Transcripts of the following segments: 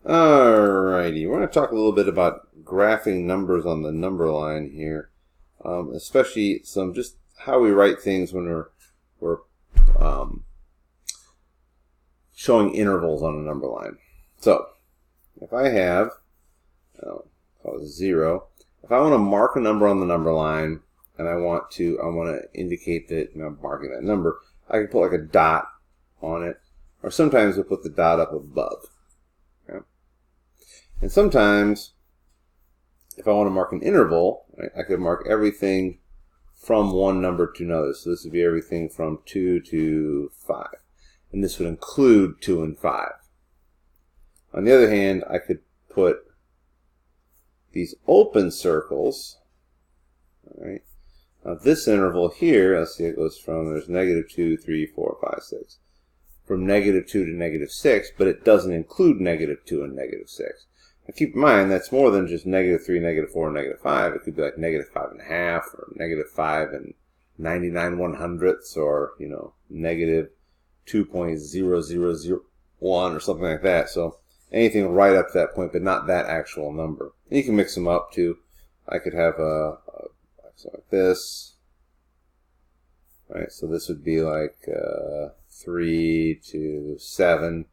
Alrighty, we're going to talk a little bit about graphing numbers on the number line here, especially some just how we write things when we're showing intervals on a number line. So, if I have, call it 0, if I want to mark a number on the number line and I want to indicate that I'm marking that number, I can put like a dot on it, or sometimes we'll put the dot up above. Okay? And sometimes, if I want to mark an interval, right, I could mark everything from one number to another. So this would be everything from 2 to 5. And this would include 2 and 5. On the other hand, I could put these open circles. All right. Now this interval here, let's see, it goes from, there's -2, 3, 4, 5, 6. From -2 to -6, but it doesn't include -2 and -6. Now keep in mind, that's more than just -3, -4, and -5. It could be like -5.5, or -5 and 99 100ths, or, -2.0001, or something like that. So anything right up to that point, but not that actual number. And you can mix them up too. I could have something like this. Right, so this would be like 3 to 7.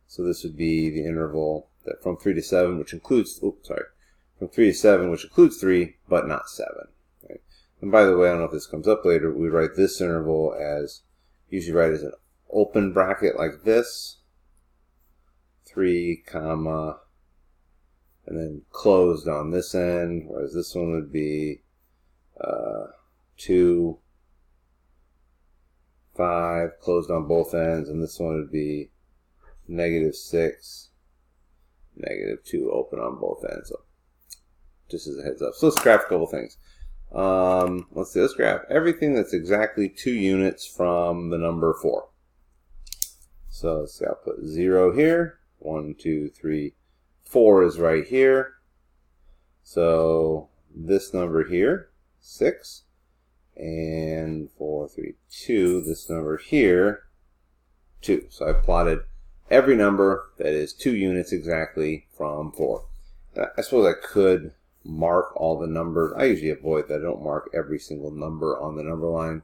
So this would be the interval that from 3 to 7, which includes, from 3 to 7, which includes 3, but not 7. Right? And by the way, I don't know if this comes up later, we write this interval as, usually write as an open bracket like this, 3, comma, and then closed on this end, whereas this one would be 2, 5, closed on both ends, and this one would be -6, -2, open on both ends. So just as a heads up. So let's graph a couple things. Let's see, let's graph everything that's exactly 2 units from the number 4. So let's see, I'll put 0 here, 1, 2, 3, 4 is right here. So this number here, 6, and 4, 3, 2, this number here, 2. So I plotted every number that is 2 units exactly from 4. I suppose I could mark all the numbers. I usually avoid that. I don't mark every single number on the number line.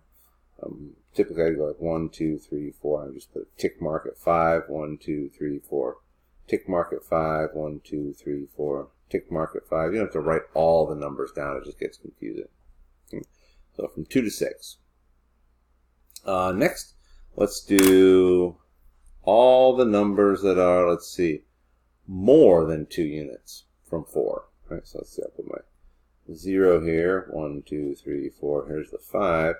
Typically I go like 1, 2, 3, 4. I just put a tick mark at 5, 1, 2, 3, 4. Tick mark at 5, 1, 2, 3, 4. Tick mark at 5. You don't have to write all the numbers down. It just gets confusing. So from 2 to 6. Next, let's do all the numbers that are, let's see, more than 2 units from 4. Right, so let's see, I'll put my 0 here, 1, 2, 3, 4, here's the 5.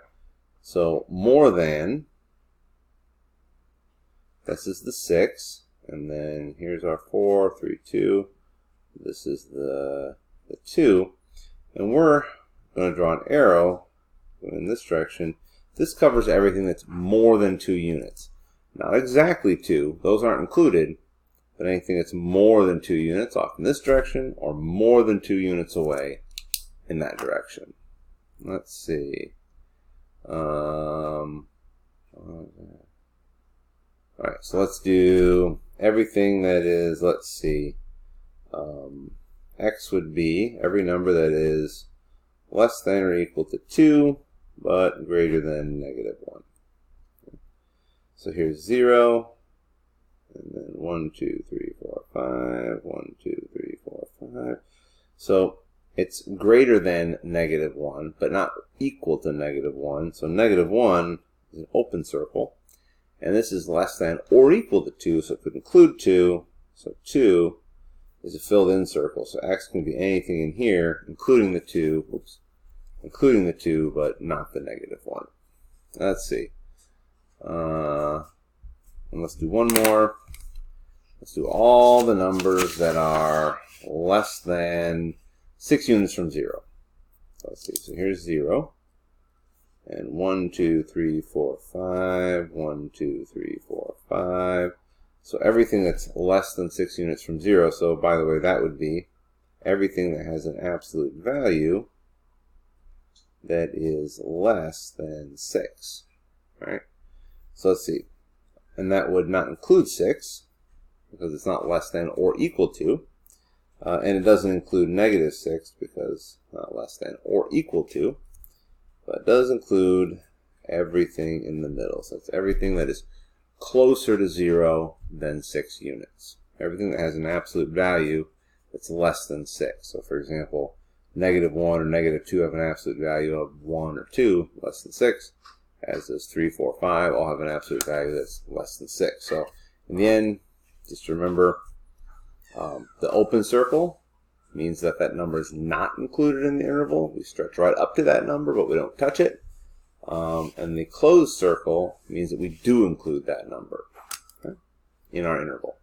So more than, this is the 6, and then here's our 4, 3, 2. This is the 2, and we're going to draw an arrow in this direction. This covers everything that's more than 2 units. Not exactly 2, those aren't included, but anything that's more than 2 units off in this direction, or more than 2 units away in that direction. Let's see. Alright, so let's do everything that is, let's see, x would be every number that is less than or equal to 2, but greater than -1. So here's 0, and then 1, 2, 3, 4, 5, 1, 2, 3, 4, 5. So it's greater than -1, but not equal to -1. So -1 is an open circle, and this is less than or equal to 2, so it could include 2. So 2 is a filled-in circle, so x can be anything in here, including the 2. Oops. Including the 2, but not the -1. Let's see. And let's do one more. Let's do all the numbers that are less than 6 units from 0. Let's see. So here's 0. And 1, 2, 3, 4, 5. 1, 2, 3, 4, 5. So everything that's less than 6 units from 0. So by the way, that would be everything that has an absolute value that is less than 6, right? So let's see, and that would not include 6, because it's not less than or equal to. And it doesn't include negative 6 because not less than or equal to. But it does include everything in the middle. So it's everything that is closer to 0 than 6 units. Everything that has an absolute value that's less than 6. So for example, negative 1 or negative 2 have an absolute value of 1 or 2, less than 6. As does 3, 4, 5, all have an absolute value that's less than 6. So in the end, just remember the open circle means that that number is not included in the interval. We stretch right up to that number, but we don't touch it. And the closed circle means that we do include that number, okay, in our interval.